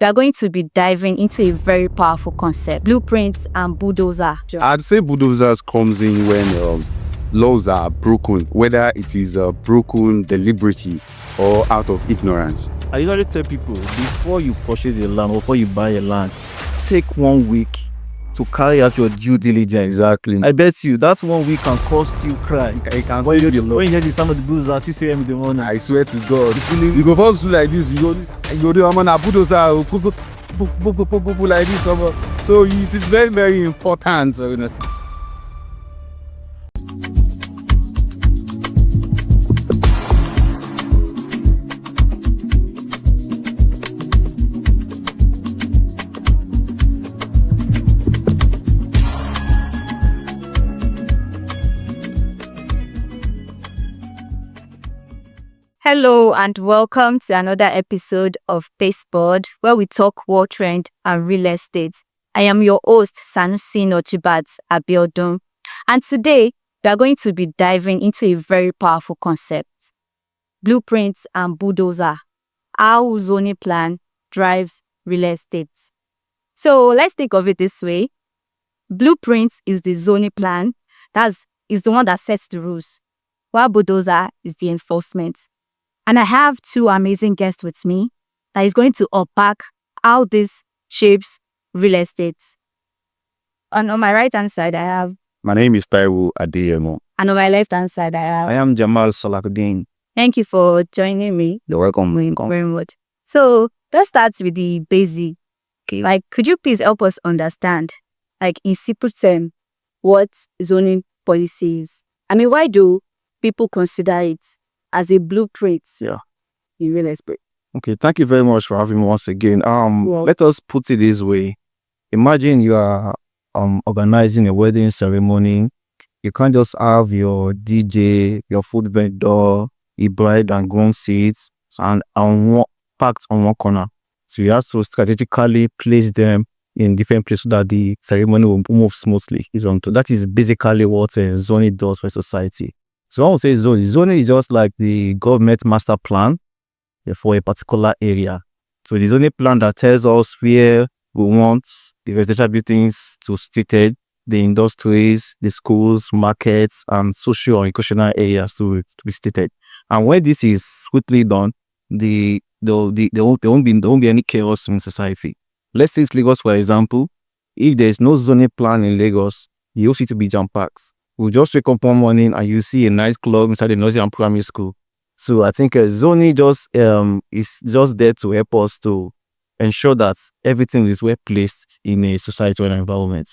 we are going to be diving into a very powerful concept, blueprints and bulldozer. I'd say bulldozers comes in when laws are broken, whether it is broken deliberately or out of ignorance. I usually tell people, before you purchase a land or before you buy a land, take 1 week to carry out your due diligence. Exactly. I bet you that 1 week can cost you cry. I can When see you the hear the sound of the bulldozers at 6 a.m. in the morning. I swear to God. You go first do like this, you go do a bulldozer like this. So it is very, very important. Hello and welcome to another episode of Pasteboard, where we talk world trend and real estate. I am your host, Sanusi Nochibat Abiodun, and today we are going to be diving into a very powerful concept, blueprints and bulldozer, how zoning plan drives real estate. So let's think of it this way. Blueprints is the zoning plan, is the one that sets the rules, while bulldozer is the enforcement. And I have two amazing guests with me that is going to unpack how this shapes real estate. And on my right-hand side, I have... My name is Taiwo Adeyemo. And on my left-hand side, I have... I am Jamal Salakuddin. Thank you for joining me. You're welcome. Very much. So let's start with the basic. Okay, could you please help us understand, in simple terms, what zoning policy is? Why do people consider it as a blueprint in real estate? Okay, thank you very much for having me once again. Let us put it this way. Imagine you are organizing a wedding ceremony. You can't just have your DJ, your food vendor, a bride and groom seats, and packed on one corner. So you have to strategically place them in different places so that the ceremony will move smoothly. That is basically what zoning does for society. So I would say zoning. Zoning is just like the government master plan for a particular area. So the zoning plan that tells us where we want the residential buildings to situated, the industries, the schools, markets, and social or recreational areas to be stated. And when this is swiftly done, there won't be any chaos in society. Let's take Lagos for example. If there is no zoning plan in Lagos, you will see to be jam-packed. We'll just wake up one morning and you see a nice club inside the nursery and primary school. So I think zoning is just there to help us to ensure that everything is well placed in a society or an environment.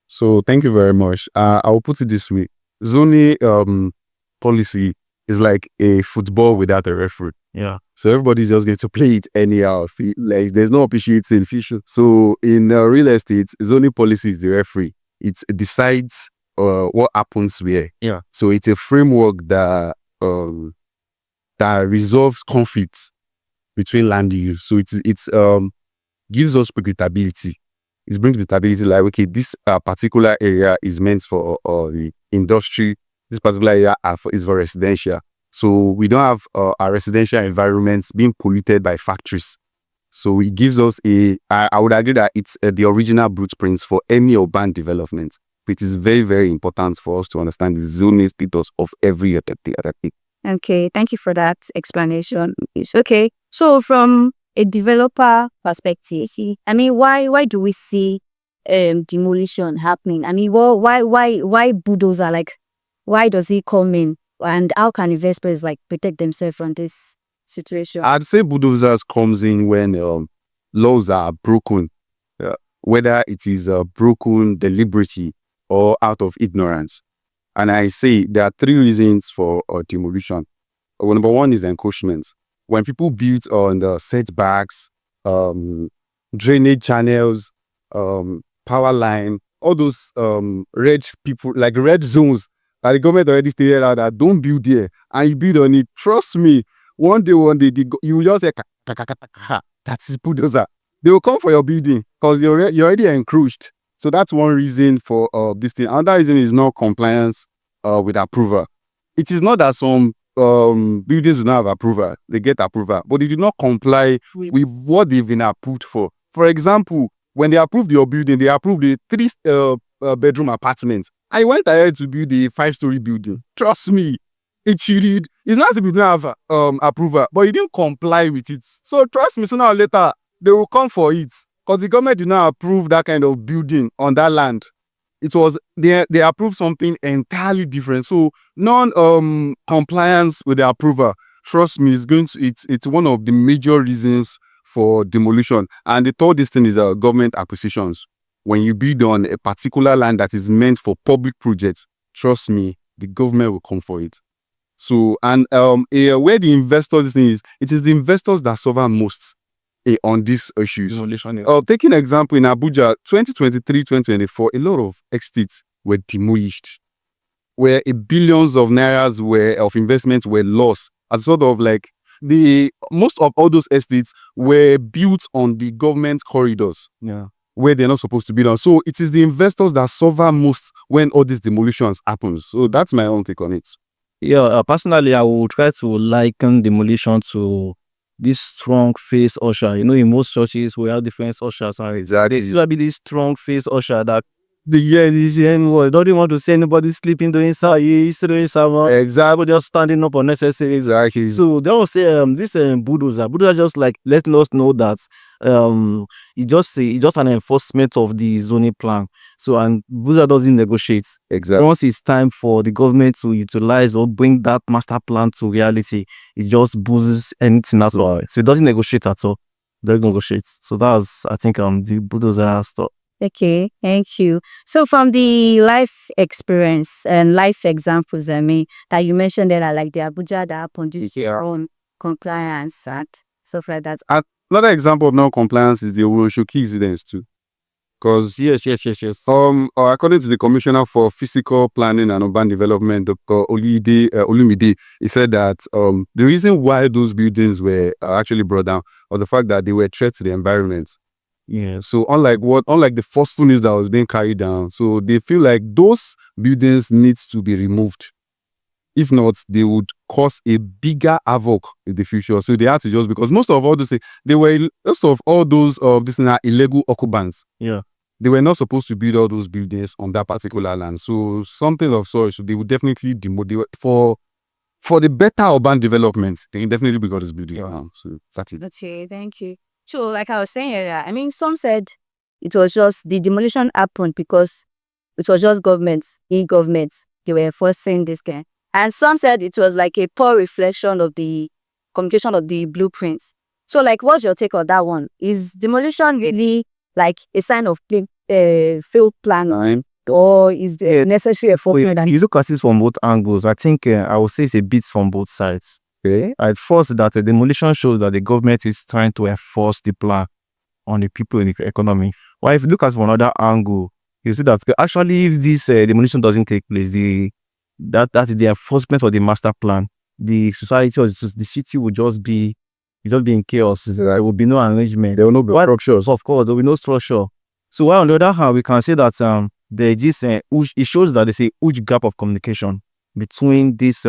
So thank you very much. I'll put it this way. Zoning policy is like a football without a referee. Yeah. So everybody's just going to play it anyhow. There's no officiating. So in real estate, zoning policy is the referee. It decides what happens where. Yeah. So it's a framework that resolves conflicts between land use. So it gives us predictability. It brings predictability, like, okay, this particular area is meant for the industry. This particular area is for residential. So we don't have our residential environments being polluted by factories. So it gives us I would argue that it's the original blueprints for any urban development. It is very, very important for us to understand the zoning status of every other thing. Okay, thank you for that explanation. Okay, so from a developer perspective, why do we see demolition happening? Why bulldozer? Why does he come in? And how can investors protect themselves from this situation? I'd say bulldozers comes in when laws are broken, whether it is broken deliberately or out of ignorance. And I say there are three reasons for demolition. Number one is encroachment. When people build on the setbacks, drainage channels, power line, all those red zones that the government already stated out that don't build there, and you build on it, trust me, one day, you will just say, that's bulldozer. They will come for your building because you're already encroached. So that's one reason for this thing. Another reason is non-compliance with approval. It is not that some buildings do not have approval. They get approval, but they do not comply with what they've been approved for. For example, when they approved your building, they approved a 3 bedroom apartment. I went ahead to build a 5-story building. Trust me, it's not as if you don't have approval, but you didn't comply with it. So trust me, sooner or later they will come for it, because the government did not approve that kind of building on that land. It was they approved something entirely different. So non compliance with the approval, trust me, it's one of the major reasons for demolition. And the third thing is government acquisitions. When you build on a particular land that is meant for public projects, trust me, the government will come for it. So, and where the investors thing is, it is the investors that suffer most on these issues. Demolition. Taking an example, in Abuja, 2023-2024, a lot of estates were demolished, where billions of nairas of investments were lost, as sort of like most of all those estates were built on the government corridors. Yeah. Where they're not supposed to be done. So it is the investors that suffer most when all these demolitions happen. So that's my own take on it. Yeah, personally, I will try to liken demolition to this strong face usher. You know, in most churches, we have different ushers. Exactly. There should be this strong face usher that the year is anymore. Don't even want to see anybody sleeping doing sermon. Exactly. Just standing up unnecessary. Exactly. So they will say this bulldozer just like letting us know that it's just an enforcement of the zoning plan. So and bulldozer doesn't negotiate. Exactly. Once it's time for the government to utilize or bring that master plan to reality, it just boosts anything as well. So it doesn't negotiate at all. Doesn't negotiate. So that's I think the bulldozer stuff. Okay, thank you. So from the life experience and life examples, that you mentioned that are like the Abuja that happened due to your own compliance act, stuff like that. Another example of non-compliance is the Owoshoki incidents too. Because yes. According to the Commissioner for Physical Planning and Urban Development, Dr. Olumide, he said that the reason why those buildings were actually brought down was the fact that they were a threat to the environment. Yeah. So unlike the forcefulness that was being carried down, so they feel like those buildings needs to be removed. If not, they would cause a bigger havoc in the future. So they had to just, because most of all those illegal occupants. Yeah. They were not supposed to build all those buildings on that particular land. So something of sorts, they would definitely for the better urban development. They can definitely build this building. Yeah. So that's it. Okay, thank you. So like I was saying earlier, some said it was just the demolition happened because it was just e-government. They were enforcing this kind. And some said it was like a poor reflection of the communication of the blueprints. So like, what's your take on that one? Is demolition really like a sign of failed plan, or is it necessary enforcement? You look at it from both angles. I think I would say it's a bit from both sides. Okay. At first, that the demolition shows that the government is trying to enforce the plan on the people in the economy. Well, if you look at it from another angle, you see that actually, if this demolition doesn't take place, that is the enforcement of the master plan. The society or the city will just be in chaos. There will be no arrangement. There will not be structures. Of course, there will be no structure. So while on the other hand, we can say that there is this it shows that there's a huge gap of communication between these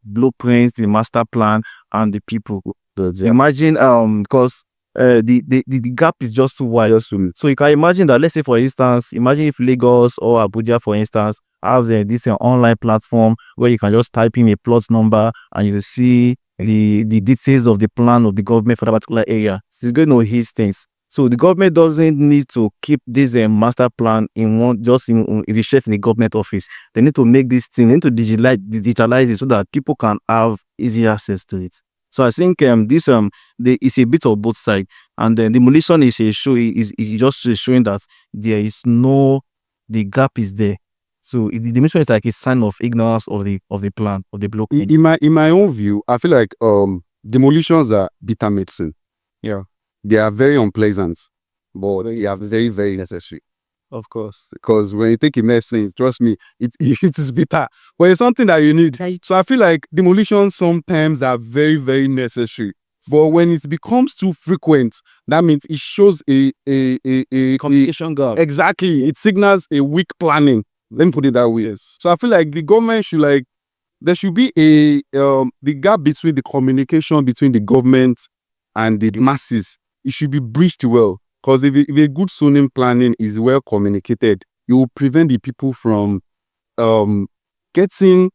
blueprints, the master plan, and the people. Imagine because the gap is just too wide. So you can imagine that, let's say for instance, imagine if Lagos or Abuja, for instance, have this online platform where you can just type in a plot number and you see the details of the plan of the government for that particular area. It's going to ease things. So the government doesn't need to keep this master plan in the shelf in the government office. They need to make this thing, they need to digitalize it so that people can have easy access to it. So I think this is a bit of both sides, and then demolition is just showing that the gap is there. So the demolition is like a sign of ignorance of the plan of the blueprint. In my own view, I feel like demolitions are bitter medicine. Yeah. They are very unpleasant, but they are very, very necessary. Of course. Because when you take a medicine, trust me, it is bitter. But it's something that you need. So I feel like demolitions sometimes are very, very necessary. But when it becomes too frequent, that means it shows a communication gap. Exactly. It signals a weak planning. Let me put it that way. Yes. So I feel like the government should there should be the gap between the communication between the government and the masses. It should be bridged well. Because if a good zoning planning is well communicated, it will prevent the people from getting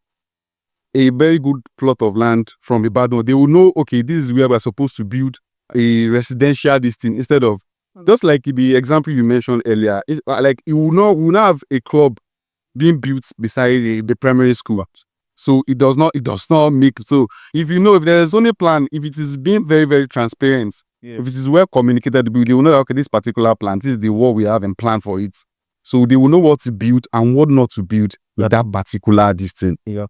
a very good plot of land from Ibadan. They will know, okay, this is where we're supposed to build a residential thing instead of just like the example you mentioned earlier. Like we will not have a club being built beside the primary school. So it does not make, so if there's zoning plan, if it is being very, very transparent, if it is well communicated, they will know that, okay, this particular plan, this is the what we have and plan for it. So they will know what to build and what not to build with that particular thing. Yeah.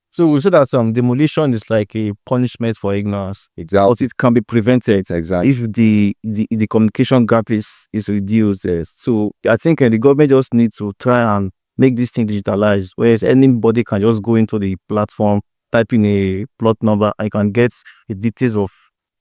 So we say that demolition is like a punishment for ignorance. Exactly. But it can be prevented. Exactly. If the communication gap is reduced. So I think the government just needs to try and make this thing digitalized, whereas anybody can just go into the platform, type in a plot number, and you can get the details of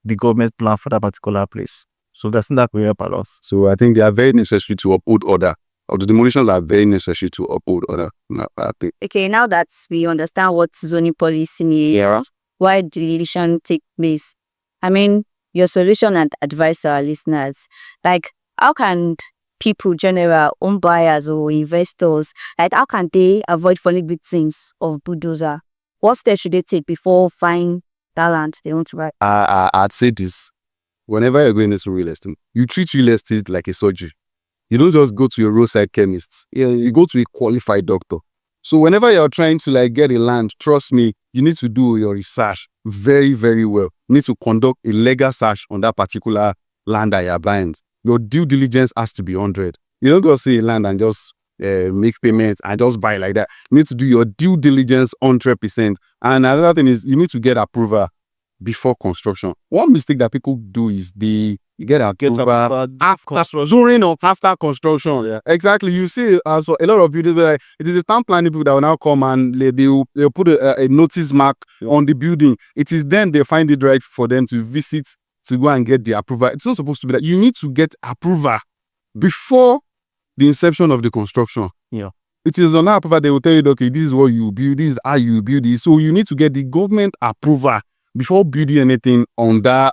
the government plan for that particular place. So that's not very help a lot. So I think they are very necessary to uphold order. Or the demolitions are very necessary to uphold order. I think. Okay, now that we understand what zoning policy is, why demolition take place, I mean, your solution and advice to our listeners, like how can people, general home buyers or investors, like how can they avoid falling victims of bulldozer? What steps should they take before buying that land they want to buy? I'd say this: whenever you're going into real estate, you treat real estate like a surgery. You don't just go to your roadside chemist. You go to a qualified doctor. So whenever you're trying to get a land, trust me, you need to do your research very, very well. You need to conduct a legal search on that particular land that you're buying. Your due diligence has to be 100. You don't go see a land and just make payments and just buy like that. You need to do your due diligence 100%. And another thing is you need to get approval before construction. One mistake that people do is you get approval after construction. Yeah, exactly. You see, so a lot of videos where it is the town planning people that will now come and they'll put a notice mark on the building. It is then they find it right for them to visit to go and get the approval. It's not supposed to be that. You need to get approval before the inception of the construction. Yeah. It is on that approval they will tell you, okay, this is what you build, this is how you build it. So you need to get the government approval before building anything on that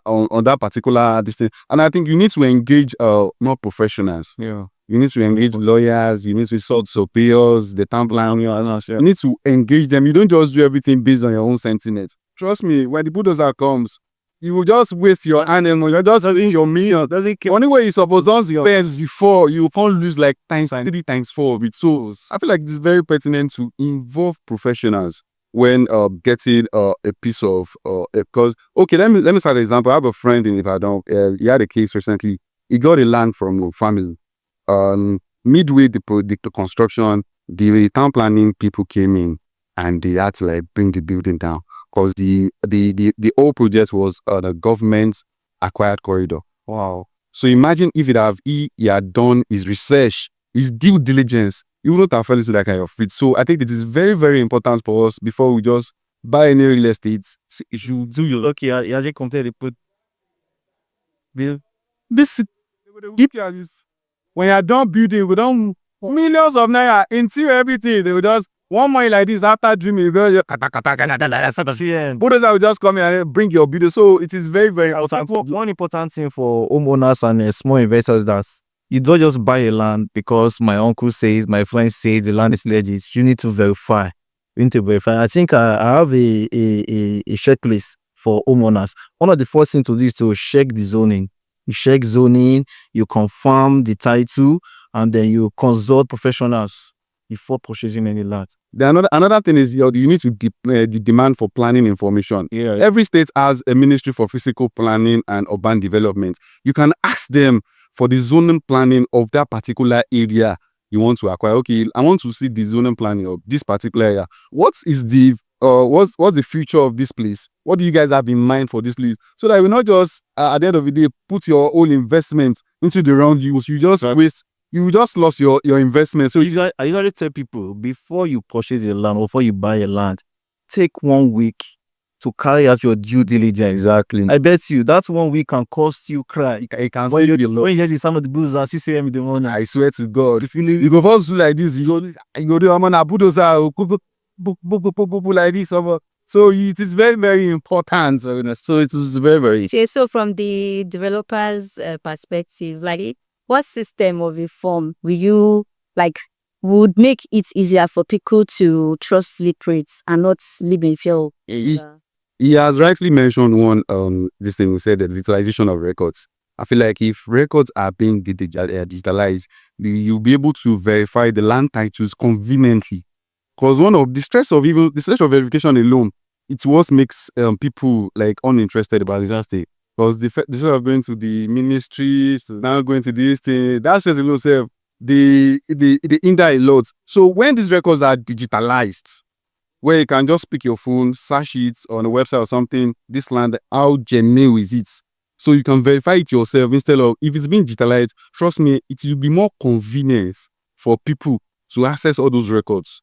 particular thing. And I think you need to engage more professionals. Yeah. You need to engage lawyers, you need to sort surveyors, the town planners. You need to engage them. You don't just do everything based on your own sentiment. Trust me, when the bulldozer comes, you will just waste your animal. You're just losing your million. Only way you supposed to spend before, you can't lose like times 3 times 4 with souls. I feel like it's very pertinent to involve professionals when getting a piece of because okay, let me start an example. I have a friend in Ibadan. He had a case recently. He got a land from a family. Midway the construction, the town planning people came in and they had to bring the building down because the old project was the government acquired corridor. Wow. So imagine if he had done his research, his due diligence, you will not have fell into that kind of fit. So I think it is very, very important for us before we just buy any real estate. You should do your lucky. You just compare the put. This when you're done building, we don't millions of naira into everything. They will just one money like this after dreaming. Bulldozer will just come in and bring your building. So it is very, very important. One important thing for homeowners and small investors that you don't just buy a land because my uncle says, my friend says the land is legit. You need to verify. You need to verify. I think I have a checklist for homeowners. One of the first things to do is to check the zoning. You check zoning, you confirm the title, and then you consult professionals before purchasing any land. Another thing is you need to demand for planning information. Yeah. Every state has a ministry for physical planning and urban development. You can ask them for the zoning planning of that particular area you want to acquire. Okay, I want to see the zoning planning of this particular area. What is the what's the future of this place? What do you guys have in mind for this place? So that you will not just at the end of the day put your whole investment into the wrong use. You just waste. You just lost your investment. So I usually tell people before you purchase a land or before you buy a land, take 1 week to carry out your due diligence. Exactly. I bet you that 1 week can cost you cry. It can when you you hear the sound of the bulldozer at 6 a.m. in the morning. I swear to God, if you go first do like this, you go do I'm on a bulldozer. like this. So it is very, very important. So it is very, very. Okay, so from the developer's perspective, like what system of reform will you like would make it easier for people to trust literates and not live in fear? He has rightly mentioned one this thing. He said the digitalization of records. I feel like if records are being digitalized, you'll be able to verify the land titles conveniently. Because one of the stress of verification alone, it's what makes people like uninterested about this estate. Because the stress of going to the ministry, to now going to this thing, that's just alone self. They hinder a lot. So when these records are digitalized, where you can just pick your phone, search it on a website or something, this land, how genuine is it? So you can verify it yourself instead of, if it's being digitalized, trust me, it will be more convenient for people to access all those records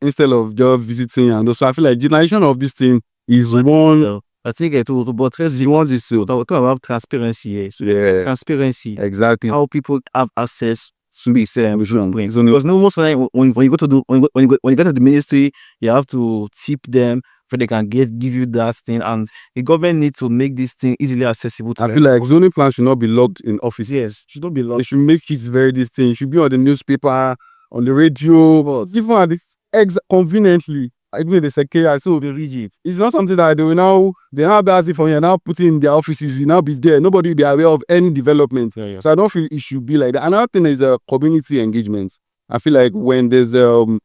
instead of just visiting. And also, I feel like digitalization of this thing is one. I think to buttress the one is to talk about transparency. So transparency. Exactly. How people have access to this because no most time when you go to do when you go to the ministry, you have to tip them so they can give you that thing, and the government needs to make this thing easily accessible to I them. feel like zoning plans should not be locked in offices. Yes, should not be locked. They should make it very distinct. It should be on the newspaper, on the radio, but even at this conveniently. I mean, the secretary, so be rigid. It's not something that they now be asking for you now put in their offices. You now be there. Nobody will be aware of any development. Yeah. So I don't feel it should be like that. Another thing is community engagement. I feel like when there's an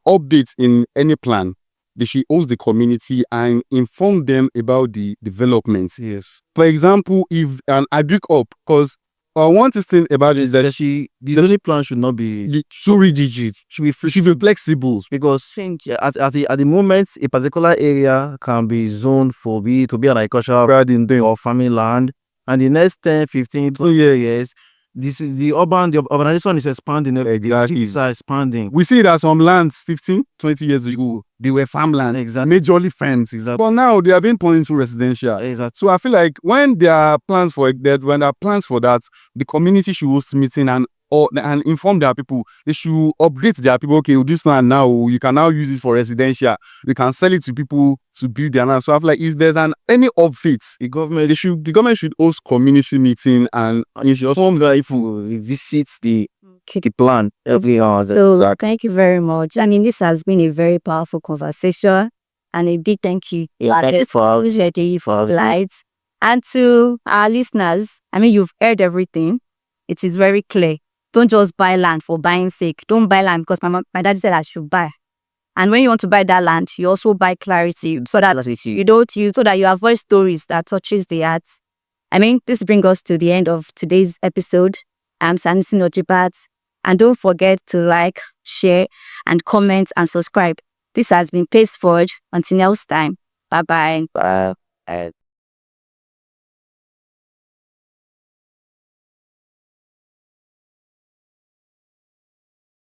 update in any plan, they should host the community and inform them about the developments. Yes. For example, if I break up, because one thing about it is that the zoning plan should not be too rigid. Should be flexible, because at the moment a particular area can be zoned for to be an agricultural garden or farming land, and the next 10, 15, 20 years, the urbanization is expanding. Exactly. Cities are expanding. We see that some lands 15, 20 years ago, they were farmland, exactly, majorly fenced. Exactly. But now they are being turned into residential. Exactly. So I feel like when there are plans for that, the community should host meeting and inform their people. They should update their people. Okay, this land now, you can now use it for residential. We can sell it to people to build their land. So I feel like if there's any updates, the government should host community meeting, and you should also visit the plan every hour. So thank you very much. I mean, this has been a very powerful conversation, and a big thank you for lights. And to our listeners, I mean, you've heard everything. It is very clear. Don't just buy land for buying sake. Don't buy land because my dad said I should buy. And when you want to buy that land, you also buy clarity so that you avoid stories that touches the heart. I mean, this brings us to the end of today's episode. I'm Sanusi Nojibat. And don't forget to like, share, and comment and subscribe. This has been Pace Forward. Until next time. Bye-bye. Bye.